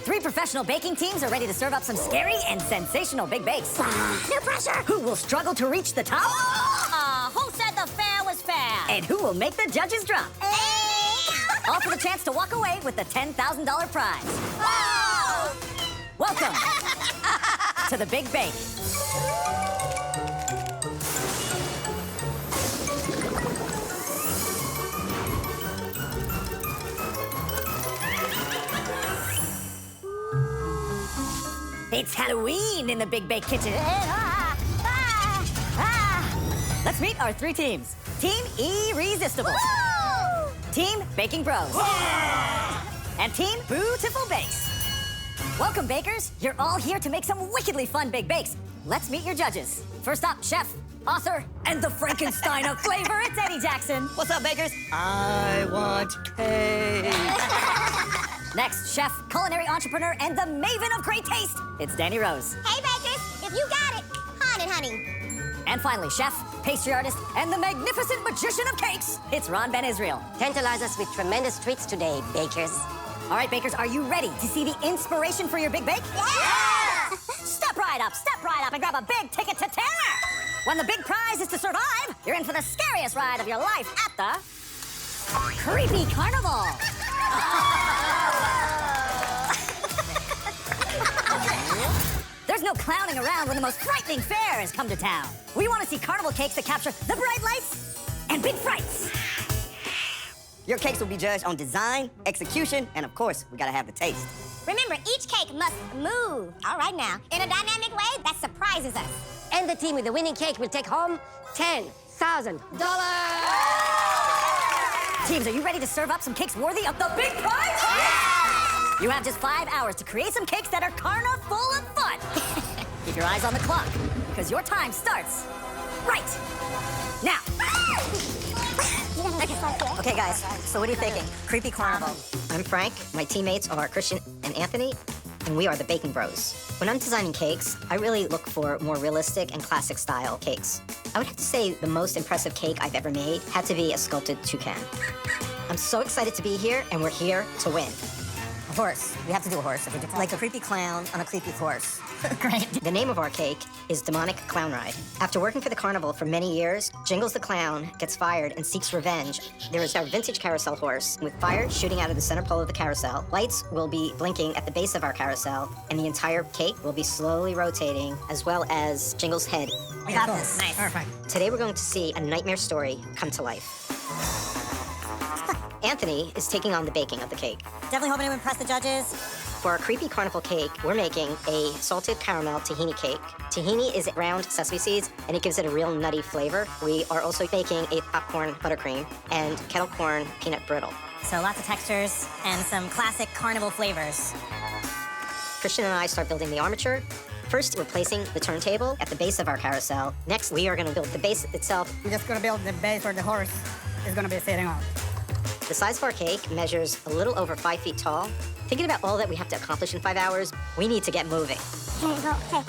3 professional baking teams are ready to serve up some scary and sensational big bakes. No pressure. Who will struggle to reach the top? Who said the fair was fair? And who will make the judges drop? All for the chance to walk away with the $10,000 prize. Whoa! Welcome to the Big Bake. It's Halloween in the Big Bake Kitchen. Let's meet our 3 teams. Team Irresistible. Woo! Team Baking Bros. And Team Beautiful Bakes. Welcome, bakers. You're all here to make some wickedly fun big bakes. Let's meet your judges. First up, chef, author, and the Frankenstein of flavor, it's Eddie Jackson. What's up, bakers? I want cake. Next, chef, culinary entrepreneur, and the maven of great taste, it's Danny Rose. Hey, bakers, if you got it, honey. And finally, chef, pastry artist, and the magnificent magician of cakes, it's Ron Ben Israel. Tantalize us with tremendous treats today, bakers. All right, bakers, are you ready to see the inspiration for your big bake? Yeah! Step right up, and grab a big ticket to terror! When the big prize is to survive, you're in for the scariest ride of your life at the Creepy Carnival. There's no clowning around when the most frightening fair has come to town. We want to see carnival cakes that capture the bright lights and big frights. Your cakes will be judged on design, execution, and of course, we gotta have the taste. Remember, each cake must move, all right now, in a dynamic way that surprises us. And the team with the winning cake will take home $10,000. Teams, are you ready to serve up some cakes worthy of the big prize? Yeah! You have just 5 hours to create some cakes that are full of fun. Keep your eyes on the clock, because your time starts right now. Okay, guys, so what are you thinking? Creepy Carnival. I'm Frank. My teammates are Christian and Anthony, and we are the Baking Bros. When I'm designing cakes, I really look for more realistic and classic style cakes. I would have to say the most impressive cake I've ever made had to be a sculpted toucan. I'm so excited to be here, and we're here to win. A horse. We have to do a horse. Like a creepy clown on a creepy horse. Great. The name of our cake is Demonic Clown Ride. After working for the carnival for many years, Jingles the Clown gets fired and seeks revenge. There is our vintage carousel horse with fire shooting out of the center pole of the carousel. Lights will be blinking at the base of our carousel, and the entire cake will be slowly rotating, as well as Jingles' head. We got this. Nice. Perfect. Today we're going to see a nightmare story come to life. Anthony is taking on the baking of the cake. Definitely hoping to impress the judges. For our creepy carnival cake, we're making a salted caramel tahini cake. Tahini is round sesame seeds, and it gives it a real nutty flavor. We are also baking a popcorn buttercream and kettle corn peanut brittle. So lots of textures and some classic carnival flavors. Christian and I start building the armature. First, we're placing the turntable at the base of our carousel. Next, we are going to build the base itself. We're just gonna build the base where the horse is gonna be sitting on. The size of our cake measures a little over 5 feet tall. Thinking about all that we have to accomplish in 5 hours, we need to get moving. Here we go. Okay.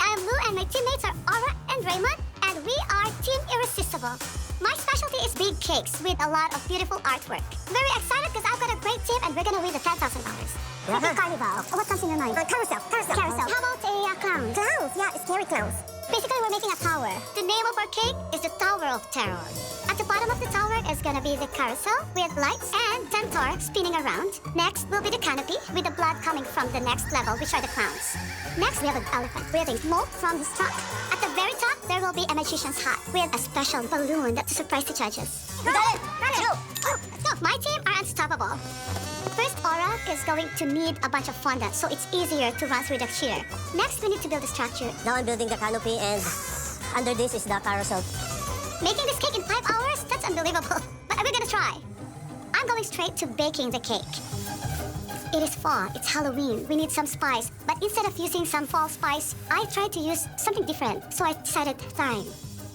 I'm Lou, and my teammates are Aura and Raymond, and we are Team Irresistible. My specialty is big cakes with a lot of beautiful artwork. Very excited because I've got a great team, and we're gonna win the $10,000. Happy Carnival. What comes in your mind? Carousel. How about a clown? Clowns. Yeah, scary clowns. Basically, we're making a tower. The name of our cake is the Tower of Terror. At the bottom of the tower is gonna be the carousel with lights and centaur spinning around. Next will be the canopy with the blood coming from the next level, which are the clowns. Next, we have an elephant breathing smoke from his trunk. At the very top, there will be a magician's hat with a special balloon to surprise the judges. Got it! Oh, let's go. My team are unstoppable. First, Aura is going to need a bunch of fondant, so it's easier to run through the shear. Next, we need to build a structure. Now I'm building the canopy, and under this is the carousel. Making this cake in 5 hours? That's unbelievable. But we're gonna try. I'm going straight to baking the cake. It is fall, it's Halloween. We need some spice. But instead of using some fall spice, I tried to use something different. So I decided thyme.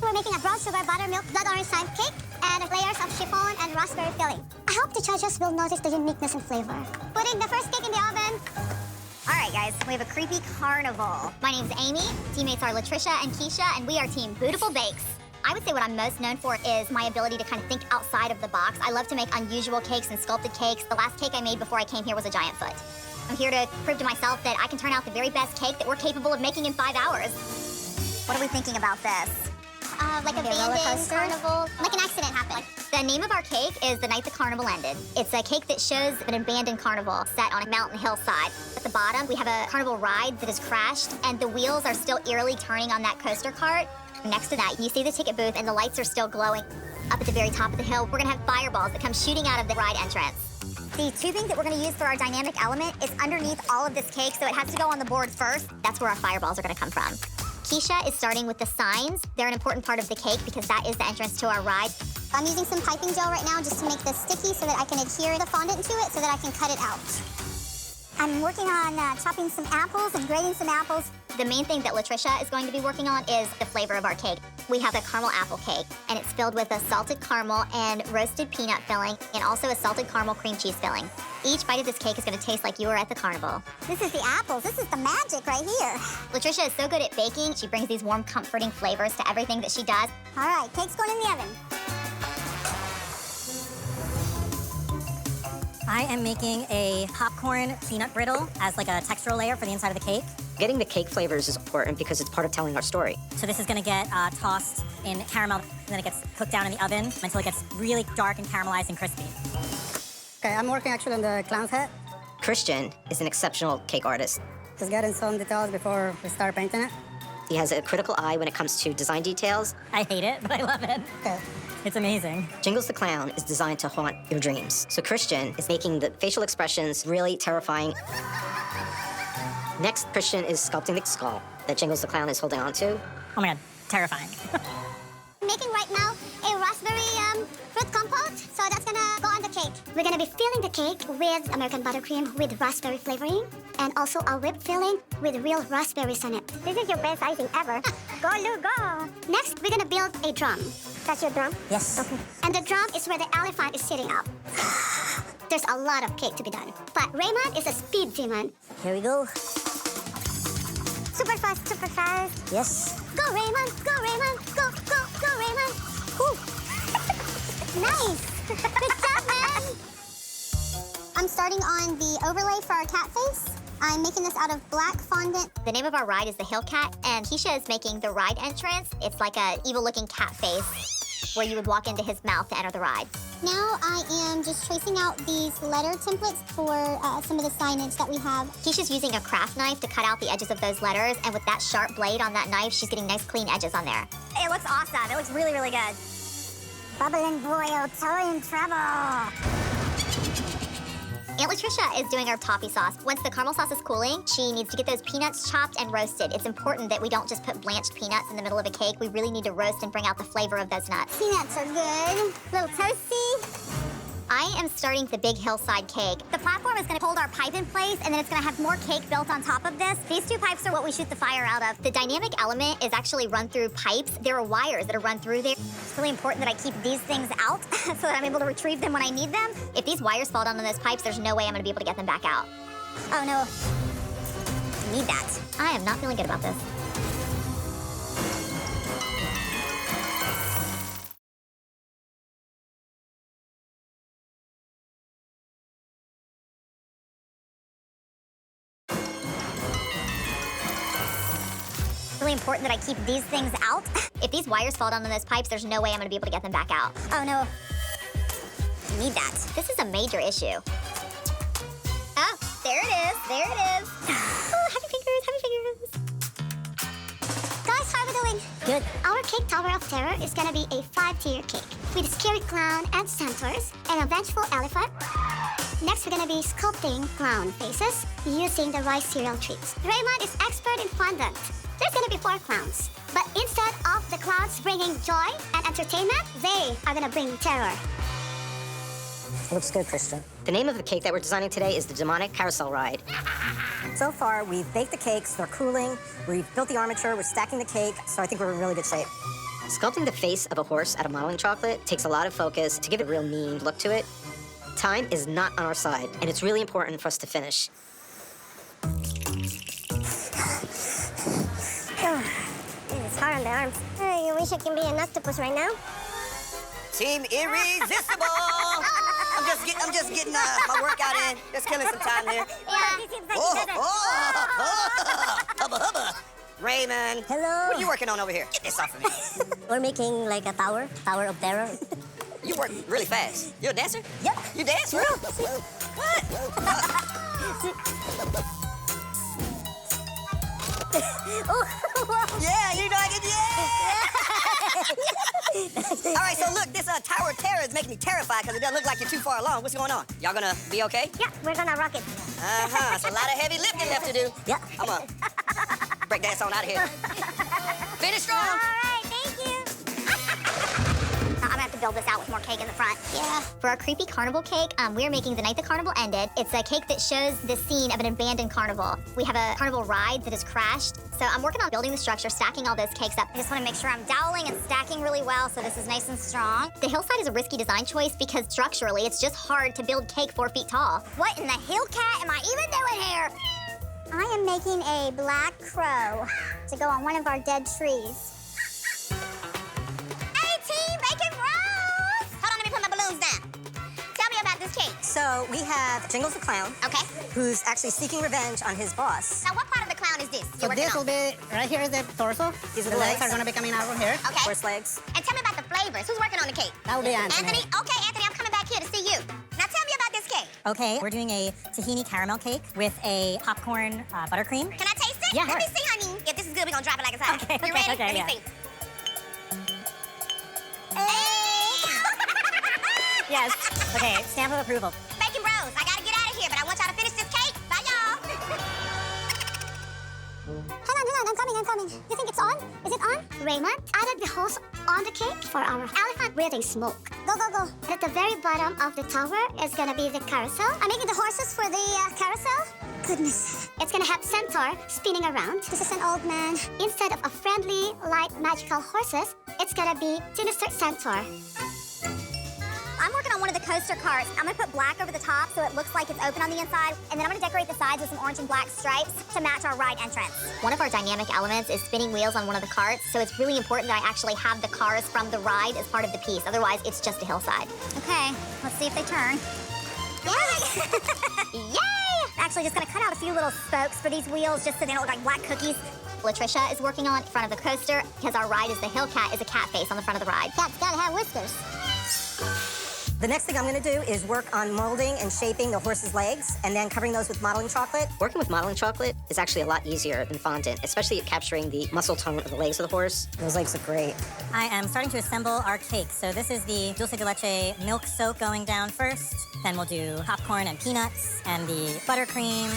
We're making a brown sugar buttermilk blood orange thyme cake and layers of chiffon and raspberry filling. I hope the judges will notice the uniqueness and flavor. Putting the first cake in the oven. All right, guys, we have a creepy carnival. My name's Amy, teammates are Latricia and Keisha, and we are Team Beautiful Bakes. I would say what I'm most known for is my ability to kind of think outside of the box. I love to make unusual cakes and sculpted cakes. The last cake I made before I came here was a giant foot. I'm here to prove to myself that I can turn out the very best cake that we're capable of making in 5 hours. What are we thinking about this? Like a roller coaster? Carnival. Like an accident happened. The name of our cake is The Night the Carnival Ended. It's a cake that shows an abandoned carnival set on a mountain hillside. At the bottom, we have a carnival ride that has crashed, and the wheels are still eerily turning on that coaster cart. Next to that, you see the ticket booth, and the lights are still glowing. Up at the very top of the hill, we're gonna have fireballs that come shooting out of the ride entrance. The tubing that we're gonna use for our dynamic element is underneath all of this cake, so it has to go on the board first. That's where our fireballs are gonna come from. Keisha is starting with the signs. They're an important part of the cake because that is the entrance to our ride. I'm using some piping gel right now just to make this sticky so that I can adhere the fondant to it so that I can cut it out. I'm working on chopping some apples and grating some apples. The main thing that Latricia is going to be working on is the flavor of our cake. We have a caramel apple cake, and it's filled with a salted caramel and roasted peanut filling, and also a salted caramel cream cheese filling. Each bite of this cake is going to taste like you were at the carnival. This is the apples. This is the magic right here. Latricia is so good at baking. She brings these warm, comforting flavors to everything that she does. All right, cake's going in the oven. I am making a popcorn peanut brittle as like a textural layer for the inside of the cake. Getting the cake flavors is important because it's part of telling our story. So this is gonna get tossed in caramel, and then it gets cooked down in the oven until it gets really dark and caramelized and crispy. Okay, I'm working actually on the clown's head. Christian is an exceptional cake artist. Just getting some details before we start painting it. He has a critical eye when it comes to design details. I hate it, but I love it. Okay. It's amazing. Jingles the Clown is designed to haunt your dreams. So Christian is making the facial expressions really terrifying. Next, Christian is sculpting the skull that Jingles the Clown is holding on to. Oh my God, terrifying. I'm making right now a raspberry fruit compote, so that's gonna go on the cake. We're gonna be filling the cake with American buttercream with raspberry flavoring, and also a whipped filling with real raspberries in it. This is your best icing ever. Go, Lou, go. Next, we're gonna build a drum. That's your drum? Yes. Okay. And the drum is where the elephant is sitting up. There's a lot of cake to be done. But Raymond is a speed demon. Here we go. Super fast, super fast. Yes. Go, Raymond! Go, Raymond! Go, go, go, Raymond! Whew. Nice. Good job, man. I'm starting on the overlay for our cat face. I'm making this out of black fondant. The name of our ride is the Hill Cat, and Keisha is making the ride entrance. It's like a evil-looking cat face where you would walk into his mouth to enter the ride. Now I am just tracing out these letter templates for some of the signage that we have. Keisha's using a craft knife to cut out the edges of those letters, and with that sharp blade on that knife, she's getting nice, clean edges on there. It looks awesome. It looks really, really good. Bubble and boil, toe in trouble. Aunt Latricia is doing our toffee sauce. Once the caramel sauce is cooling, she needs to get those peanuts chopped and roasted. It's important that we don't just put blanched peanuts in the middle of a cake. We really need to roast and bring out the flavor of those nuts. Peanuts are good. A little toasty. I am starting the big hillside cake. The platform is going to hold our pipe in place, and then it's going to have more cake built on top of this. These two pipes are what we shoot the fire out of. The dynamic element is actually run through pipes. There are wires that are run through there. It's really important that I keep these things out so that I'm able to retrieve them when I need them. If these wires fall down on those pipes, there's no way I'm going to be able to get them back out. Oh, no. I need that. I am not feeling good about this. Really important that I keep these things out. If these wires fall down on those pipes, there's no way I'm going to be able to get them back out. Oh, no. I need that. This is a major issue. Oh, there it is. There it is. Oh, happy fingers, happy fingers. Guys, how are we doing? Good. Our cake Tower of Terror is gonna be a 5-tier cake with a scary clown and centaurs and a vengeful elephant. Next, we're gonna be sculpting clown faces using the rice cereal treats. Raymond is expert in fondant. There's gonna be 4 clowns. But instead of the clowns bringing joy and entertainment, they are gonna bring terror. Looks good, Christian. The name of the cake that we're designing today is the Demonic Carousel Ride. So far, we've baked the cakes, they're cooling, we've built the armature, we're stacking the cake, so I think we're in really good shape. Sculpting the face of a horse out of modeling chocolate takes a lot of focus to give it a real mean look to it. Time is not on our side, and it's really important for us to finish. It's hard on the arms. I wish I can be an octopus right now. Team Irresistible! I'm just getting my workout in. Just killing some time here. Yeah, he seems like he doesn't. Hubba hubba. Raymond. Hello. What are you working on over here? Get this off of me. We're making like a tower of terror. You work really fast. You a dancer? Yep. You dance? For real? What? Yeah, you know I can. Yeah. All right, so look, this tower of terror is making me terrified because it doesn't look like you're too far along. What's going on? Y'all gonna be okay? Yeah, we're gonna rock it. It's a lot of heavy lifting left to do. Yeah. Come on. Break dance on out of here. Finish strong. All right, thank you. I'm gonna have to build this out with more cake in the front. Yeah. For our creepy carnival cake, we're making The Night the Carnival Ended. It's a cake that shows the scene of an abandoned carnival. We have a carnival ride that has crashed. So I'm working on building the structure, stacking all those cakes up. I just want to make sure I'm doweling and stacking really well so this is nice and strong. The hillside is a risky design choice because structurally, it's just hard to build cake 4 feet tall. What in the hell cat am I even doing here? I am making a black crow to go on one of our dead trees. Hey, team, bacon rolls! Hold on, let me put my balloons down. Tell me about this cake. So we have Jingles the Clown, Okay. who's actually seeking revenge on his boss. Now, what part of the clown is this? So this will be, right here is the torso. These are the the legs legs. are gonna be coming out from here. Okay. Horse legs. And tell me about the flavors. Who's working on the cake? That will be Anthony. Anthony? Okay, Anthony, I'm coming back here to see you. Now tell me about this cake. Okay, we're doing a tahini caramel cake with a popcorn buttercream. Can I taste it? Yeah, Let me sure. see, honey. If this is good, we're gonna drop it like it's hot. Okay, You okay, ready? okay, Let me yeah. see. Hey! Yes. Okay, stamp of approval. Bacon Bros, I gotta get out of here, but I want y'all to finish this cake. Bye, y'all. Hang on, I'm coming. You think it's on? Is it on? Raymond added the hose on the cake for our elephant breathing smoke. Go. And at the very bottom of the tower is gonna be the carousel. I'm making the horses for the carousel. Goodness. It's gonna have Centaur spinning around. This is an old man. Instead of a friendly, light, magical horses, it's gonna be sinister Centaur. I'm working on one of the coaster carts. I'm gonna put black over the top so it looks like it's open on the inside, and then I'm gonna decorate the sides with some orange and black stripes to match our ride entrance. One of our dynamic elements is spinning wheels on one of the carts, so it's really important that I actually have the cars from the ride as part of the piece. Otherwise, it's just a hillside. Okay, let's see if they turn. Yay! Yay! Actually, just gonna cut out a few little spokes for these wheels just so they don't look like black cookies. Latricia is working on in front of the coaster because our ride is the hill cat is a cat face on the front of the ride. Cat's gotta have whiskers. The next thing I'm gonna do is work on molding and shaping the horse's legs and then covering those with modeling chocolate. Working with modeling chocolate is actually a lot easier than fondant, especially at capturing the muscle tone of the legs of the horse. Those legs look great. I am starting to assemble our cake. So this is the dulce de leche milk soak going down first. Then we'll do popcorn and peanuts and the buttercream.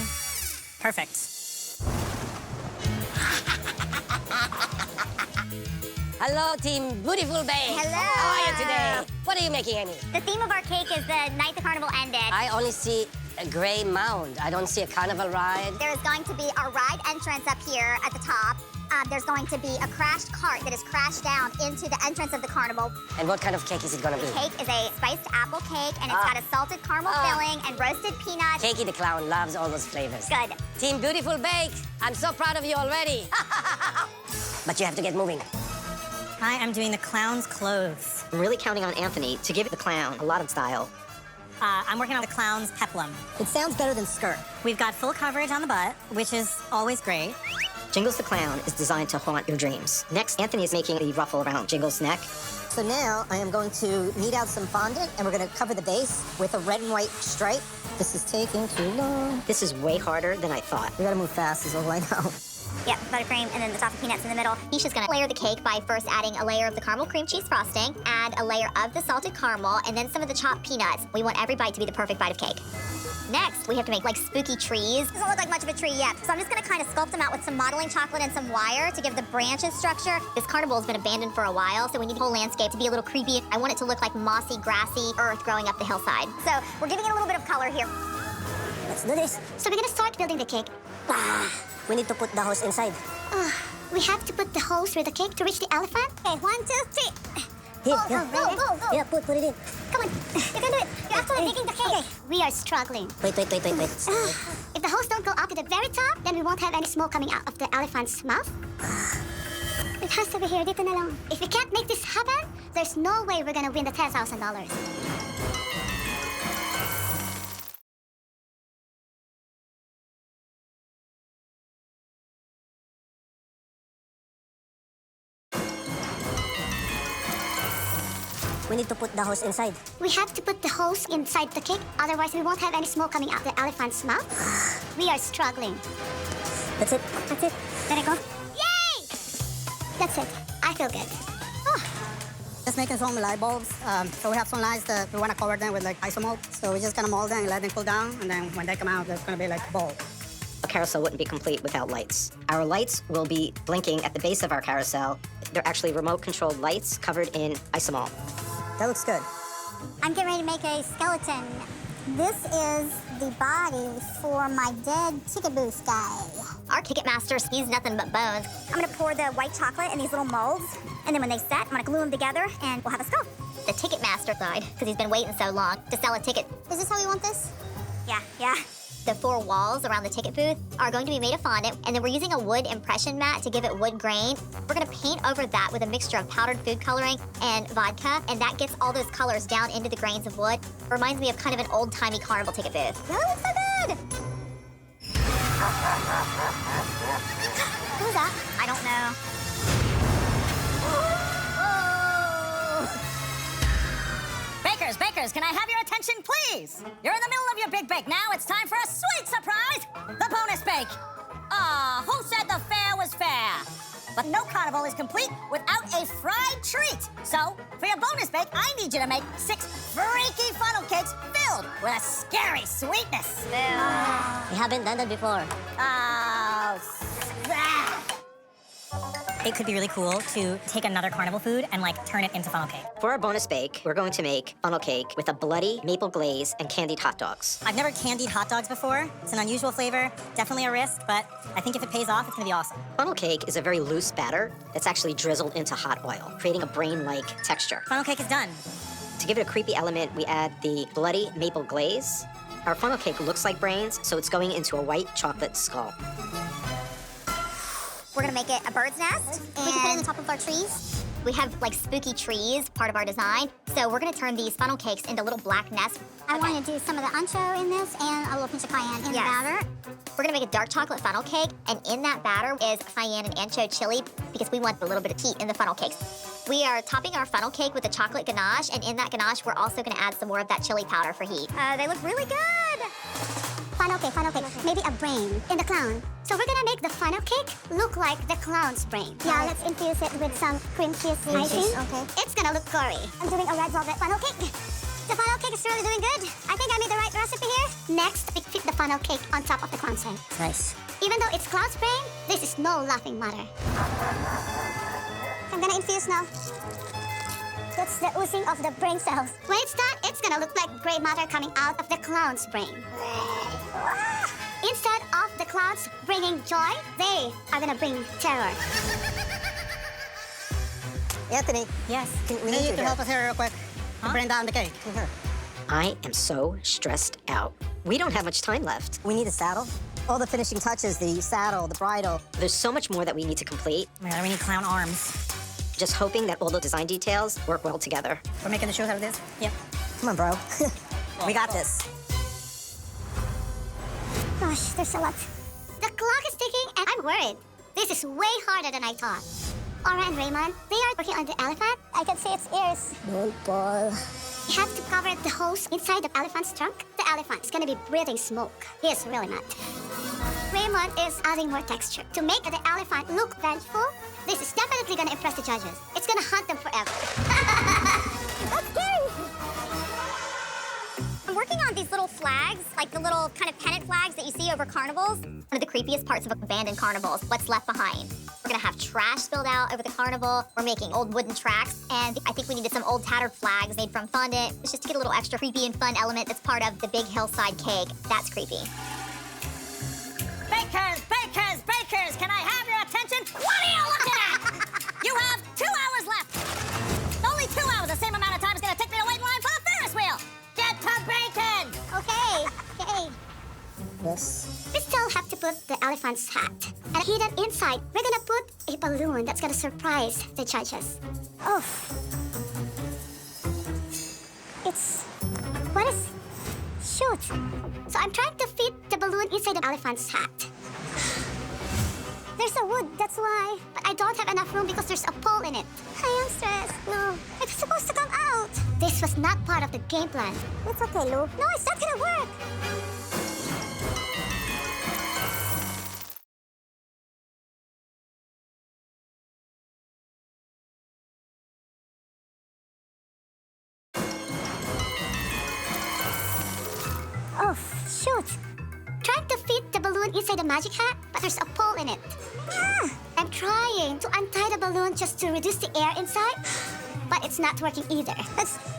Perfect. Hello, Team Beautiful Bay. Hello. How are you today? What are you making, Amy? The theme of our cake is the night the carnival ended. I only see a gray mound. I don't see a carnival ride. There is going to be our ride entrance up here at the top. There's going to be a crashed cart that is crashed down into the entrance of the carnival. And what kind of cake is it gonna be? The cake is a spiced apple cake, and it's got a salted caramel filling and roasted peanuts. Cakey the Clown loves all those flavors. Good. Team Beautiful Bake, I'm so proud of you already. But you have to get moving. I am doing the clown's clothes. I'm really counting on Anthony to give the clown a lot of style. I'm working on the clown's peplum. It sounds better than skirt. We've got full coverage on the butt, which is always great. Jingles the Clown is designed to haunt your dreams. Next, Anthony is making the ruffle around Jingles' neck. So now I am going to knead out some fondant and we're gonna cover the base with a red and white stripe. This is taking too long. This is way harder than I thought. We gotta move fast is all I know. Yep, buttercream, and then the toffee peanuts in the middle. Nisha's gonna layer the cake by first adding a layer of the caramel cream cheese frosting, add a layer of the salted caramel, and then some of the chopped peanuts. We want every bite to be the perfect bite of cake. Next, we have to make like spooky trees. Doesn't look like much of a tree yet, so I'm just gonna kind of sculpt them out with some modeling chocolate and some wire to give the branches structure. This carnival has been abandoned for a while, so we need the whole landscape to be a little creepy. I want it to look like mossy, grassy earth growing up the hillside. So we're giving it a little bit of color here. Let's do this. So we're gonna start building the cake. We need to put the hose inside. We have to put the hole through the cake to reach the elephant. Okay, 1, 2, 3. Here, go, here. go, go, go. Yeah, put it in. Come on, you can do it. You're actually making the cake. Okay, we are struggling. Wait. If the hose don't go up to the very top, then we won't have any smoke coming out of the elephant's mouth. It has to be here, dito na lang. If we can't make this happen, there's no way we're gonna win the $10,000. We need to put the hose inside. We have to put the hose inside the cake, otherwise we won't have any smoke coming out the elephant's mouth. We are struggling. That's it. That's it. Let it go. Yay! That's it. I feel good. Oh, Just making some light bulbs. So we have some lights that we want to cover them with like isomold. So we just gonna mold them and let them cool down. And then when they come out, there's gonna be like a bulb. A carousel wouldn't be complete without lights. Our lights will be blinking at the base of our carousel. They're actually remote-controlled lights covered in isomalt. That looks good. I'm getting ready to make a skeleton. This is the body for my dead ticket booth guy. Our Ticketmaster, he's nothing but bones. I'm gonna pour the white chocolate in these little molds, and then when they set, I'm gonna glue them together, and we'll have a skull. The Ticketmaster died because he's been waiting so long to sell a ticket. Is this how you want this? Yeah. The 4 walls around the ticket booth are going to be made of fondant, and then we're using a wood impression mat to give it wood grain. We're gonna paint over that with a mixture of powdered food coloring and vodka, and that gets all those colors down into the grains of wood. Reminds me of kind of an old-timey carnival ticket booth. That looks so good! Who's that? I don't know. Bakers, can I have your attention, please? You're in the middle of your big bake now. It's time for a sweet surprise, the bonus bake. Who said the fair was fair? But no carnival is complete without a fried treat. So, for your bonus bake, I need you to make 6 freaky funnel cakes filled with a scary sweetness. We haven't done that before. It could be really cool to take another carnival food and like turn it into funnel cake. For our bonus bake, we're going to make funnel cake with a bloody maple glaze and candied hot dogs. I've never candied hot dogs before. It's an unusual flavor, definitely a risk, but I think if it pays off, it's gonna be awesome. Funnel cake is a very loose batter that's actually drizzled into hot oil, creating a brain-like texture. Funnel cake is done. To give it a creepy element, we add the bloody maple glaze. Our funnel cake looks like brains, so it's going into a white chocolate skull. We're gonna make it a bird's nest. We can put it on the top of our trees. We have like spooky trees, part of our design. So we're gonna turn these funnel cakes into little black nests. I want to do some of the ancho in this and a little pinch of cayenne in the batter. We're gonna make a dark chocolate funnel cake, and in that batter is cayenne and ancho chili because we want a little bit of heat in the funnel cakes. We are topping our funnel cake with a chocolate ganache, and in that ganache, we're also gonna add some more of that chili powder for heat. They look really good. Funnel cake. Maybe a brain in the clown. so we're gonna make the funnel cake look like the clown's brain. Yeah, let's infuse it with some cream cheese icing. Okay. It's gonna look gory. I'm doing a red velvet funnel cake. The funnel cake is really doing good. I think I made the right recipe here. Next, we fit the funnel cake on top of the clown's head. Nice. Even though it's clown's brain, this is no laughing matter. I'm gonna infuse now. That's the oozing of the brain cells. When it's done, it's gonna look like gray matter coming out of the clown's brain. Instead of the clowns bringing joy, they are gonna bring terror. Anthony, Yes. we need you to help us here real quick to bring down the cake. I am so stressed out. We don't have much time left. We need a saddle. All the finishing touches, the saddle, the bridle. There's so much more that we need to complete. Oh my God, we need clown arms. Just hoping that all the design details work well together. We're making the shoes out of this? Yep. Come on, bro. We got this. Gosh, there's a lot. The clock is ticking and I'm worried. This is way harder than I thought. Aura and Raymond, they are working on the elephant. I can see its ears. Don't fall. We have to cover the hose inside the elephant's trunk. The elephant is gonna be breathing smoke. He is really mad. Raymond is adding more texture. To make the elephant look vengeful, this is definitely gonna impress the judges. It's gonna hunt them forever. That's scary. I'm working on these little flags, like the little kind of pennant flags that you see over carnivals. One of the creepiest parts of abandoned carnivals, what's left behind. We're gonna have trash spilled out over the carnival. We're making old wooden tracks, and I think we needed some old tattered flags made from fondant. It's just to get a little extra creepy and fun element that's part of the big hillside cake. That's creepy. Bakers, can I have your attention? What are you looking at? You have 2 hours left. Only 2 hours, the same amount of time it's gonna take me to wait in line for the Ferris wheel. Get to bacon! Okay. Yes. We still have to put the elephant's hat. And hidden inside, we're gonna put a balloon that's gonna surprise the judges. Oh. It's... What is... Shoot. So I'm trying to fit the balloon inside the elephant's hat. There's a wood, that's why. But I don't have enough room because there's a pole in it. I am stressed. No. It's supposed to come out. This was not part of the game plan. It's okay, Lou. No, it's not gonna work. Oh, shoot. Trying to fit the balloon inside the magic hat, but there's a pole in it. I'm trying to untie the balloon just to reduce the air inside, but it's not working either.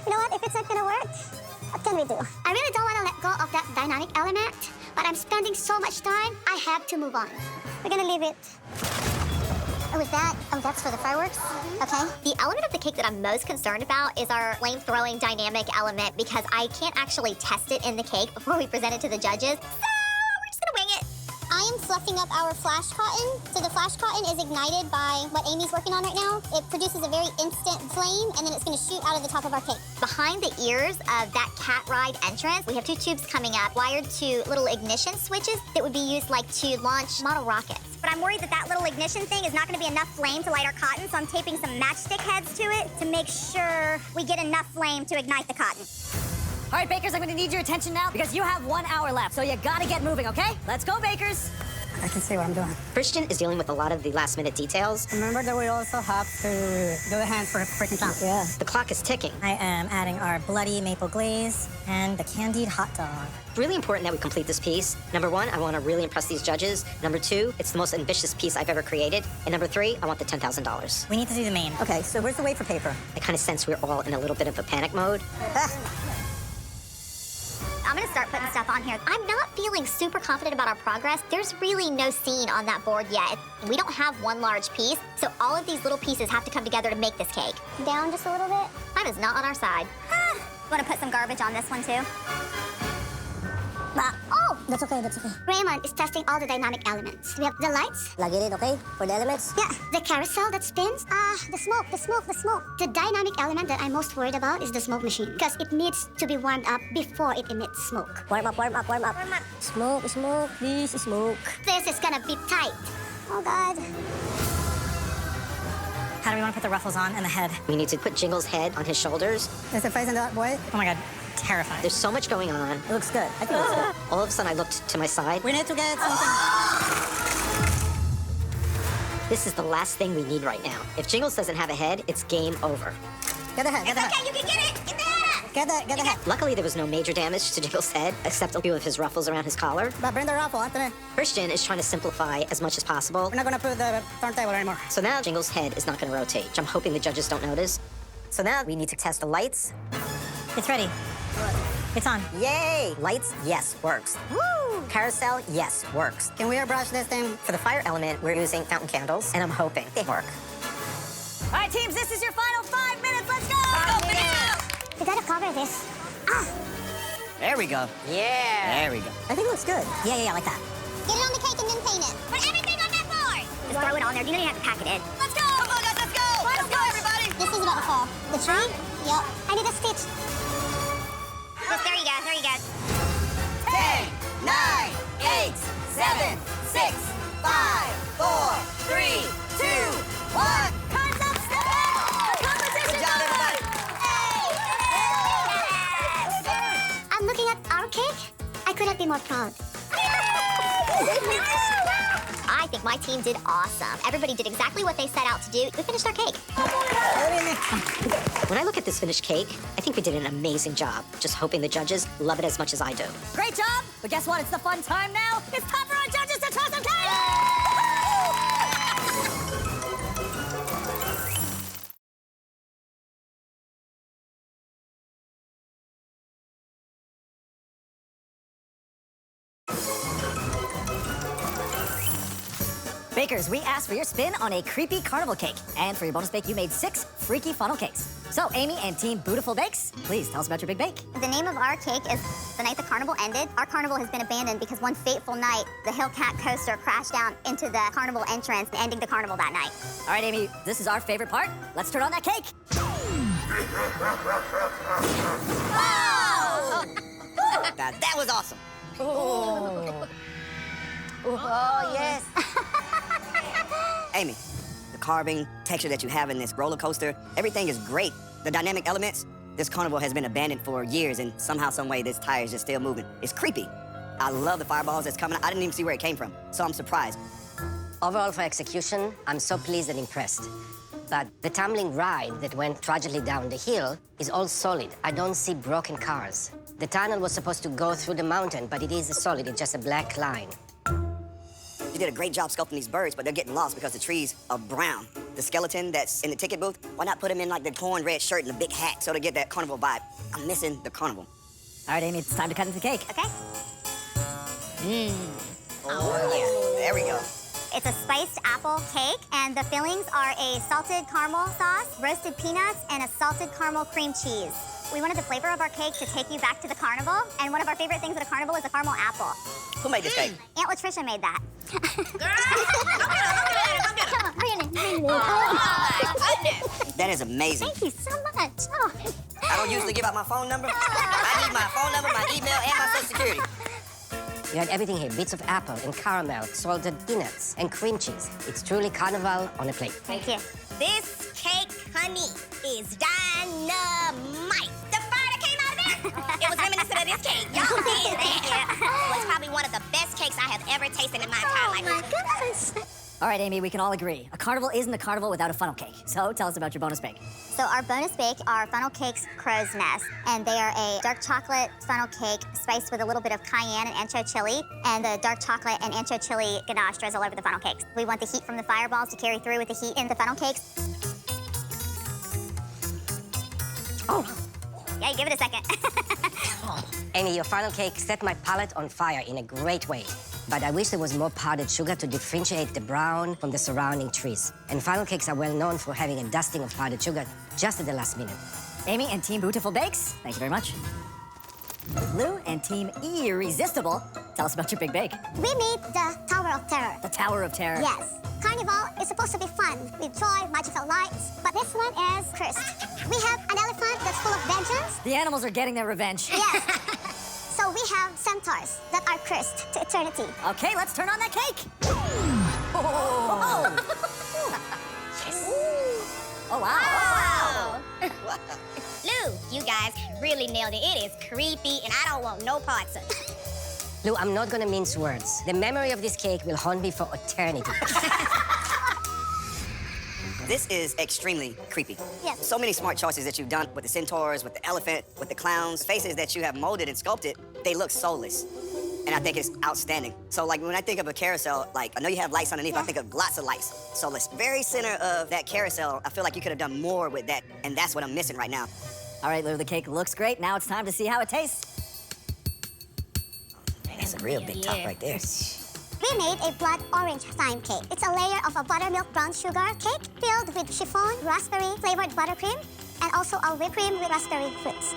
You know what? If it's not gonna work, what can we do? I really don't want to let go of that dynamic element, but I'm spending so much time, I have to move on. We're gonna leave it. With that, that's for the fireworks. Okay. The element of the cake that I'm most concerned about is our flame-throwing dynamic element because I can't actually test it in the cake before we present it to the judges. So we're just gonna wing it. I am fluffing up our flash cotton. So the flash cotton is ignited by what Amy's working on right now. It produces a very instant flame, and then it's gonna shoot out of the top of our cake. Behind the ears of that cat ride entrance, we have 2 tubes coming up wired to little ignition switches that would be used like to launch model rockets. But I'm worried that that little ignition thing is not gonna be enough flame to light our cotton, so I'm taping some matchstick heads to it to make sure we get enough flame to ignite the cotton. All right, bakers, I'm gonna need your attention now because you have 1 hour left, so you gotta get moving, okay? Let's go, bakers. I can see what I'm doing. Christian is dealing with a lot of the last-minute details. Remember that we also have to do the hands for a freaking time. Yeah. The clock is ticking. I am adding our bloody maple glaze and the candied hot dog. It's really important that we complete this piece. Number 1, I want to really impress these judges. Number 2, it's the most ambitious piece I've ever created. And number 3, I want the $10,000. We need to do the main. Okay, so where's the wafer paper? I kind of sense we're all in a little bit of a panic mode. I'm gonna start putting stuff on here. I'm not feeling super confident about our progress. There's really no scene on that board yet. We don't have one large piece, so all of these little pieces have to come together to make this cake. Down just a little bit. Time is not on our side. Wanna put some garbage on this one too? Oh, that's okay, that's okay. Raymond is testing all the dynamic elements. We have the lights. Plug it in, okay? For the elements. Yeah, the carousel that spins. The smoke. The dynamic element that I'm most worried about is the smoke machine because it needs to be warmed up before it emits smoke. Warm up. Smoke, please, smoke. This is gonna be tight. Oh, God. How do we want to put the ruffles on and the head? We need to put Jingle's head on his shoulders. Is it facing that way? Oh my God, terrifying. There's so much going on. It looks good. I think it looks good. All of a sudden, I looked to my side. We need to get something. This is the last thing we need right now. If Jingles doesn't have a head, it's game over. Get the head, get the head. Okay, you can get it! Get the head up! Get the head. Luckily, there was no major damage to Jingles' head, except a few of his ruffles around his collar. But bring the ruffle, Anthony. Christian is trying to simplify as much as possible. We're not gonna put the turntable anymore. So now Jingles' head is not going to rotate, which I'm hoping the judges don't notice. So now we need to test the lights. It's ready. It's on. Yay! Lights, yes, works. Woo! Carousel, yes, works. Can we airbrush this thing? For the fire element, we're using fountain candles, and I'm hoping they work. All right, teams, this is your final 5 minutes. Let's go! We gotta cover this. There we go. Yeah! There we go. I think it looks good. Yeah, like that. Get it on the cake and then paint it. Put everything on that board! Just throw it on there. You don't even have to pack it in. Let's go! Come on, guys, let's go! Let's go, everybody! This is about to fall. The tree? Yep. I need a stitch. Just, there you go, there you go. 10, 9, 8, 7, 6, 5, 4, 3, 2, 1. Time's up, step up! Competition Good job, everybody. I'm looking at our cake. I couldn't be more proud. I think my team did awesome. Everybody did exactly what they set out to do. We finished our cake. When I look at this finished cake, I think we did an amazing job. Just hoping the judges love it as much as I do. Great job! But guess what? It's the fun time now. It's time for our judges to toss some cake! Bakers, we asked for your spin on a creepy carnival cake. And for your bonus bake, you made 6 freaky funnel cakes. So, Amy and Team Beautiful Bakes, please tell us about your big bake. The name of our cake is The Night the Carnival Ended. Our carnival has been abandoned because one fateful night, the Hellcat coaster crashed down into the carnival entrance, ending the carnival that night. All right, Amy, this is our favorite part. Let's turn on that cake. Wow! Now, that was awesome. Oh, yes. Amy, the carving, texture that you have in this roller coaster, everything is great. The dynamic elements, This carnival has been abandoned for years, and somehow, some way, this tire is just still moving. It's creepy. I love the fireballs that's coming out. I didn't even see where it came from, so I'm surprised. Overall, for execution, I'm so pleased and impressed. But the tumbling ride that went tragically down the hill is all solid. I don't see broken cars. The tunnel was supposed to go through the mountain, but it is solid. It's just a black line. You did a great job sculpting these birds, but they're getting lost because the trees are brown. The skeleton that's in the ticket booth, why not put him in like the torn red shirt and the big hat so to get that carnival vibe? I'm missing the carnival. All right, Amy, it's time to cut into the cake. Okay. Oh, yeah. There we go. It's a spiced apple cake, and the fillings are a salted caramel sauce, roasted peanuts, and a salted caramel cream cheese. We wanted the flavor of our cake to take you back to the carnival, and one of our favorite things at a carnival is a caramel apple. Who made this cake? Aunt Latricia made that. That is amazing. Thank you so much. Oh. I don't usually give out my phone number. I need my phone number, my email, and my social security. You had everything here, bits of apple and caramel, salted peanuts, and cream cheese. It's truly carnival on a plate. Thank you. This cake, honey, is dynamite. The fire that came out of it, it was reminiscent of this cake. Y'all did that. It was probably one of the best cakes I have ever tasted in my entire life. Oh, my goodness. All right, Amy, we can all agree. A carnival isn't a carnival without a funnel cake. So tell us about your bonus bake. So our bonus bake are funnel cakes crow's nest, and they are a dark chocolate funnel cake spiced with a little bit of cayenne and ancho chili, and the dark chocolate and ancho chili ganache goes all over the funnel cakes. We want the heat from the fireballs to carry through with the heat in the funnel cakes. Oh. Yeah, give it a second. Amy, your funnel cake set my palate on fire in a great way. But I wish there was more powdered sugar to differentiate the brown from the surrounding trees. And funnel cakes are well known for having a dusting of powdered sugar just at the last minute. Amy and Team Beautiful Bakes, thank you very much. Lou and Team Irresistible, tell us about your big bake. We made the Tower of Terror. The Tower of Terror. Yes. Carnival is supposed to be fun with joy, magical lights, but this one is cursed. We have an elephant that's full of vengeance. The animals are getting their revenge. Yes. So we have centaurs that are cursed to eternity. Okay, let's turn on that cake. Oh, wow. Lou, you guys really nailed it. It is creepy, and I don't want no parts of it. Lou, I'm not gonna mince words. The memory of this cake will haunt me for eternity. This is extremely creepy. Yes. So many smart choices that you've done with the centaurs, with the elephant, with the clowns. Faces that you have molded and sculpted, they look soulless. And I think it's outstanding. So like when I think of a carousel, like I know you have lights underneath, but I think of lots of lights. So the very center of that carousel, I feel like you could have done more with that, and that's what I'm missing right now. All right, Lou, the cake looks great. Now it's time to see how it tastes. Man, that's a real big top right there. We made a blood orange thyme cake. It's a layer of a buttermilk brown sugar cake filled with chiffon, raspberry flavored buttercream, and also a whipped cream with raspberry fruits.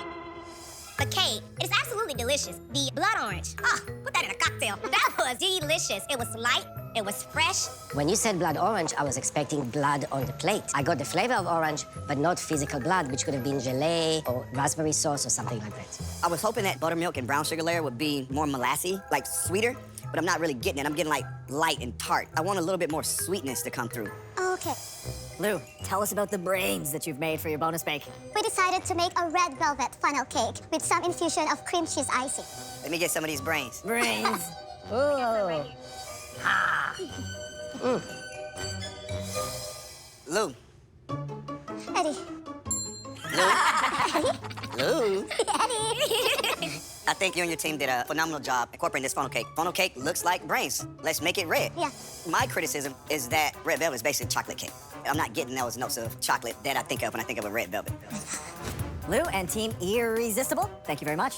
The cake, it is absolutely delicious. The blood orange, put that in a cocktail. That was delicious. It was light, it was fresh. When you said blood orange, I was expecting blood on the plate. I got the flavor of orange, but not physical blood, which could have been gelée or raspberry sauce or something like that. I was hoping that buttermilk and brown sugar layer would be more molassy, like sweeter, but I'm not really getting it. I'm getting like light and tart. I want a little bit more sweetness to come through. Okay. Lou, tell us about the brains that you've made for your bonus bake. We decided to make a red velvet funnel cake with some infusion of cream cheese icing. Let me get some of these brains. Brains. Ooh. Lou. Eddie. Lou. Eddie. I think you and your team did a phenomenal job incorporating this funnel cake. Funnel cake looks like brains. Let's make it red. Yeah. My criticism is that red velvet is basically chocolate cake. I'm not getting those notes of chocolate that I think of when I think of a red velvet. Lou and Team Irresistible, thank you very much.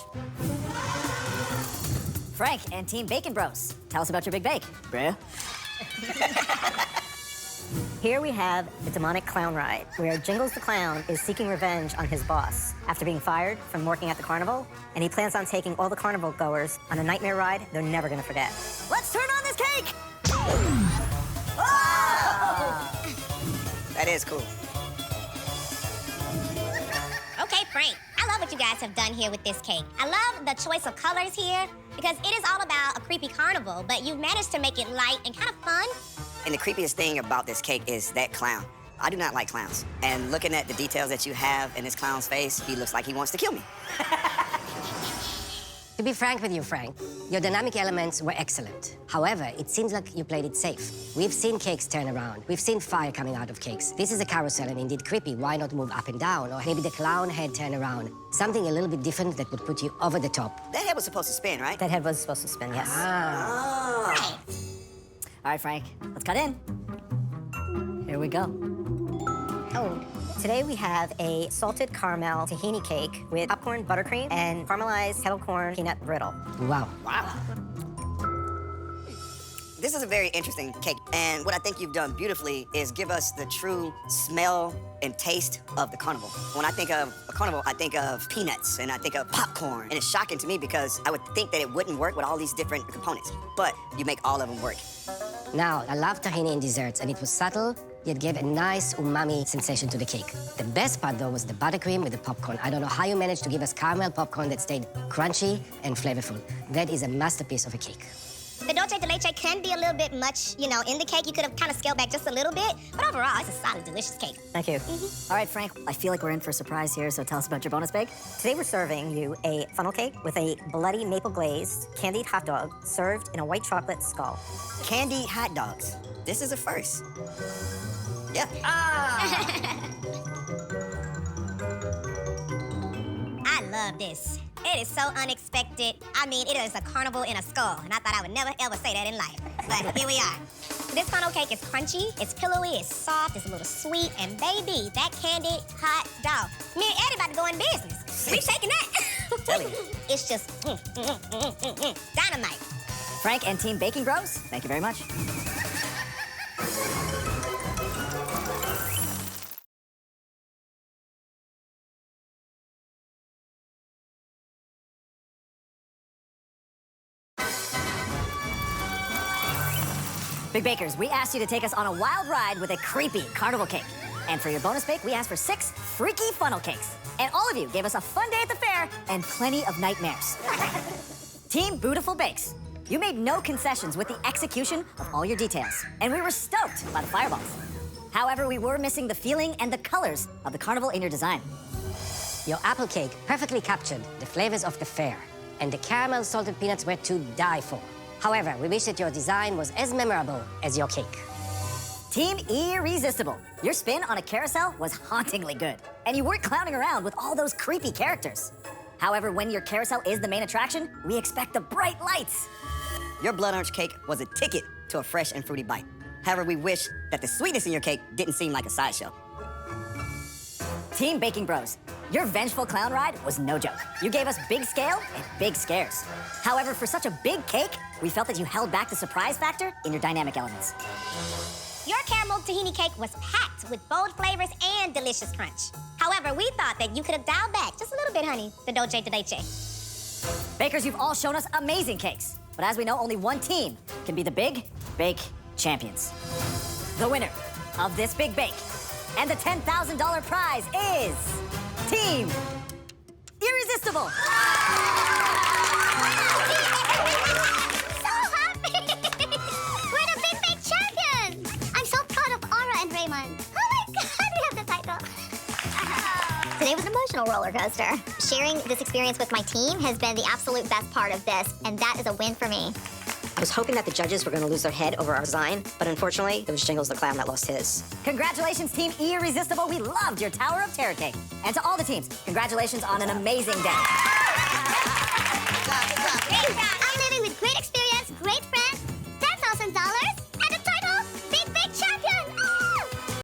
Frank and Team Bacon Bros, tell us about your big bake. Bruh. Here we have the demonic clown ride, where Jingles the Clown is seeking revenge on his boss after being fired from working at the carnival, and he plans on taking all the carnival goers on a nightmare ride they're never gonna forget. Let's turn on this cake! That is cool. Okay, Frank, I love what you guys have done here with this cake. I love the choice of colors here because it is all about a creepy carnival, but you've managed to make it light and kind of fun. And the creepiest thing about this cake is that clown. I do not like clowns. And looking at the details that you have in this clown's face, he looks like he wants to kill me. To be frank with you, Frank, your dynamic elements were excellent. However, it seems like you played it safe. We've seen cakes turn around. We've seen fire coming out of cakes. This is a carousel and indeed creepy. Why not move up and down? Or maybe the clown head turn around. Something a little bit different that would put you over the top. That head was supposed to spin, right? That head was supposed to spin, yes. Oh. All right, Frank, let's cut in. Here we go. Oh. Today we have a salted caramel tahini cake with popcorn buttercream and caramelized kettle corn peanut brittle. Wow. Wow. This is a very interesting cake, and what I think you've done beautifully is give us the true smell and taste of the carnival. When I think of a carnival, I think of peanuts, and I think of popcorn, and it's shocking to me because I would think that it wouldn't work with all these different components, but you make all of them work. Now, I love tahini in desserts, and it was subtle, yet gave a nice umami sensation to the cake. The best part, though, was the buttercream with the popcorn. I don't know how you managed to give us caramel popcorn that stayed crunchy and flavorful. That is a masterpiece of a cake. The dulce de leche can be a little bit much, you know, in the cake. You could have kind of scaled back just a little bit, but overall, it's a solid, delicious cake. Thank you. All right, Frank, I feel like we're in for a surprise here, so tell us about your bonus bake. Today we're serving you a funnel cake with a bloody maple glazed candied hot dog served in a white chocolate skull. Candied hot dogs. This is a first. Yeah. I love this. It is so unexpected. I mean, it is a carnival in a skull, and I thought I would never, ever say that in life. But here we are. This funnel cake is crunchy, it's pillowy, it's soft, it's a little sweet, and baby, that candied hot dog. Me and Eddie about to go in business. We taking that. Telling you. It's just dynamite. Frank and Team Baking Bros, thank you very much. Big Bakers, we asked you to take us on a wild ride with a creepy carnival cake. And for your bonus bake, we asked for 6 freaky funnel cakes. And all of you gave us a fun day at the fair and plenty of nightmares. Team Bootiful Bakes, you made no concessions with the execution of all your details. And we were stoked by the fireballs. However, we were missing the feeling and the colors of the carnival in your design. Your apple cake perfectly captured the flavors of the fair, and the caramel salted peanuts were to die for. However, we wish that your design was as memorable as your cake. Team Irresistible, your spin on a carousel was hauntingly good. And you weren't clowning around with all those creepy characters. However, when your carousel is the main attraction, we expect the bright lights. Your blood orange cake was a ticket to a fresh and fruity bite. However, we wish that the sweetness in your cake didn't seem like a sideshow. Team Baking Bros, your vengeful clown ride was no joke. You gave us big scale and big scares. However, for such a big cake, we felt that you held back the surprise factor in your dynamic elements. Your caramel tahini cake was packed with bold flavors and delicious crunch. However, we thought that you could have dialed back just a little bit, honey, the dulce de leche. Bakers, you've all shown us amazing cakes. But as we know, only one team can be the Big Bake Champions. The winner of this Big Bake and the $10,000 prize is Team Irresistible. So happy! We're the Big Bake Champions! I'm so proud of Aura and Raymond. Oh my God, we have the title. Today was an emotional roller coaster. Sharing this experience with my team has been the absolute best part of this, and that is a win for me. I was hoping that the judges were going to lose their head over our design, but unfortunately, it was Jingles the Clown that lost his. Congratulations, Team Irresistible. We loved your Tower of Terror cake. And to all the teams, congratulations on an amazing day. I'm leaving with great experience, great